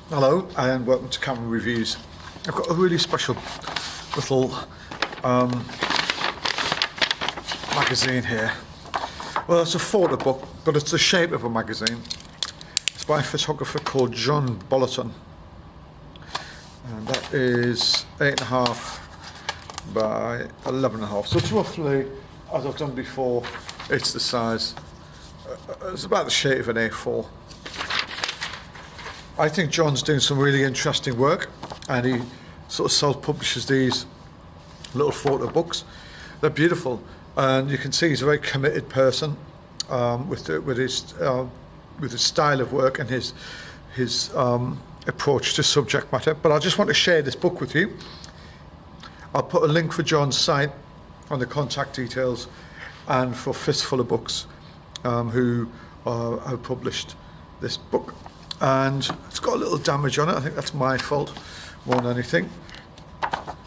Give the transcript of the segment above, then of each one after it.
Hello and welcome to Camera Reviews. I've got a really special little magazine here. Well, it's a photo book, but it's the shape of a magazine. It's by a photographer called John Bolloten, and that is 8.5 by 11.5. So it's roughly, as I've done before, it's the size. It's about the shape of an A4. I think John's doing some really interesting work, and he sort of self-publishes these little photo books. They're beautiful, and you can see he's a very committed person with his style of work and his approach to subject matter. But I just want to share this book with you. I'll put a link for John's site on the contact details, and for Fistful of Books, who have published this book. And it's got a little damage on it. I think that's my fault more than anything.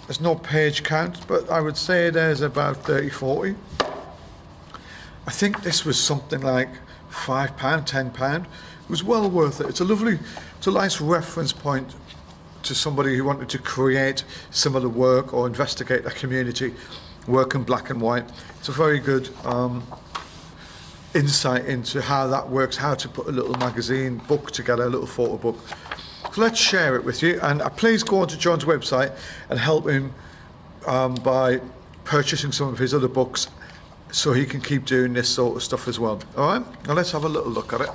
There's no page count, but I would say there's about 30-40. I think this was something like £5, £10. It was well worth it. It's a nice reference point to somebody who wanted to create similar work or investigate a community, work in black and white. It's a very good insight into how that works, how to put a little magazine book together, a little photo book. So let's share it with you, and please go onto John's website and help him by purchasing some of his other books so he can keep doing this sort of stuff as well. All right, now let's have a little look at it.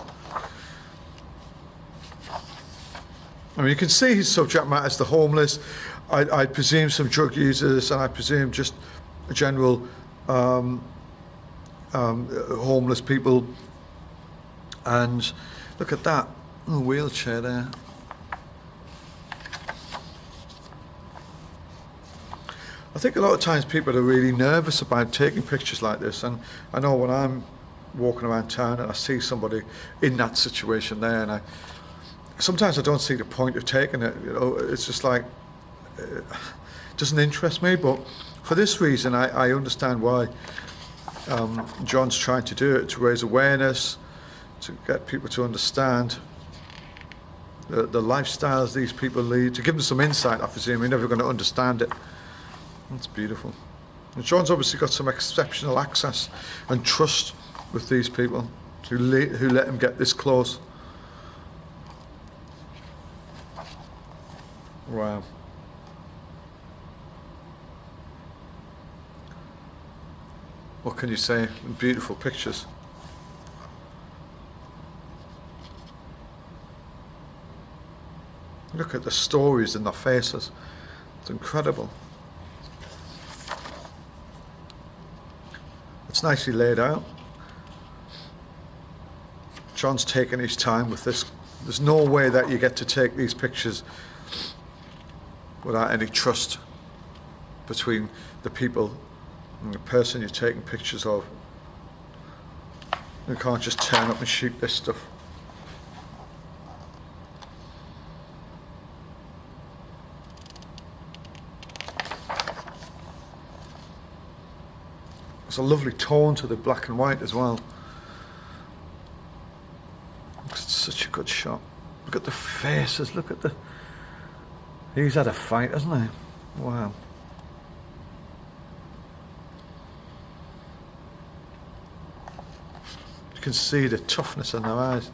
I mean, you can see his subject matter is the homeless. I presume some drug users, and I presume just general homeless people. And look at that, a wheelchair there. I think a lot of times people are really nervous about taking pictures like this, and I know when I'm walking around town and I see somebody in that situation there, and sometimes I don't see the point of taking it. You know, it's just like it doesn't interest me. But for this reason, I understand why John's trying to do it, to raise awareness, to get people to understand the lifestyles these people lead, to give them some insight. I presume you're never going to understand it. It's beautiful. And John's obviously got some exceptional access and trust with these people who let him get this close. Wow. What can you say? Beautiful pictures. Look at the stories in their faces. It's incredible. It's nicely laid out. John's taken his time with this. There's no way that you get to take these pictures without any trust between the people and the person you're taking pictures of. You can't just turn up and shoot this stuff. There's a lovely tone to the black and white as well. It's such a good shot. Look at the faces, look at the... He's had a fight, hasn't he? Wow. You can see the toughness in their eyes.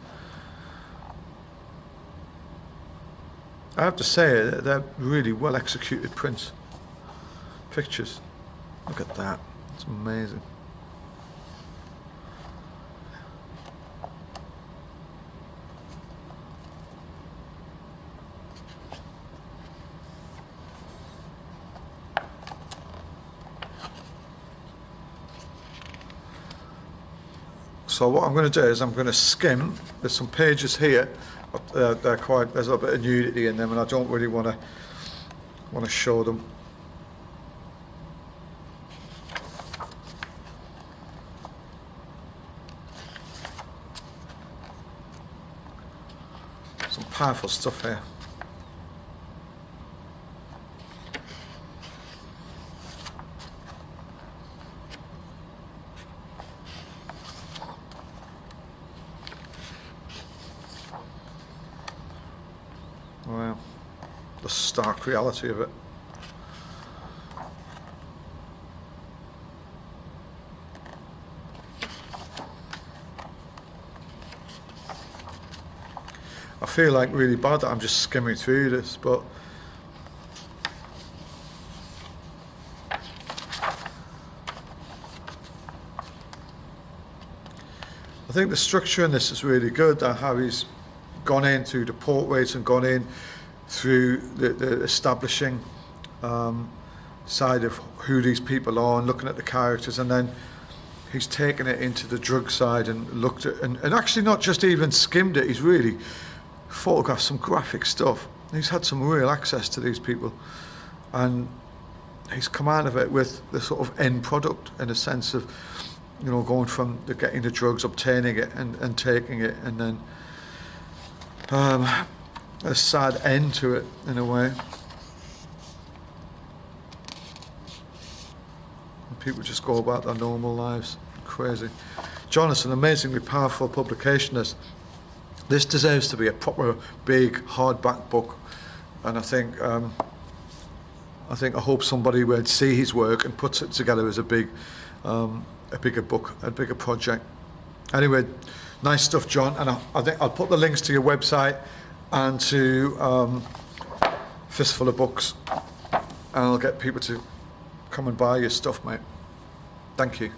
I have to say, they're really well executed pictures. Look at that. It's amazing. So what I'm going to do is I'm going to skim. There's some pages here. There's a little bit of nudity in them, and I don't really want to show them. Some powerful stuff here. Wow, the stark reality of it. I feel like really bad that I'm just skimming through this, but I think the structure in this is really good, how he's gone in through the portraits and gone in through the establishing side of who these people are and looking at the characters, and then he's taken it into the drug side and looked at, and actually not just even skimmed it, he's really photographed some graphic stuff. He's had some real access to these people, and he's come out of it with the sort of end product, in a sense of, you know, going from getting the drugs, obtaining it and taking it, and then a sad end to it in a way. And people just go about their normal lives. Crazy. John, it's an amazingly powerful publication. This deserves to be a proper big hardback book, and I hope somebody would see his work and puts it together as a bigger book, a bigger project. Anyway, nice stuff, John, and I think I'll put the links to your website and to Fistful of Books, and I'll get people to come and buy your stuff, mate. Thank you.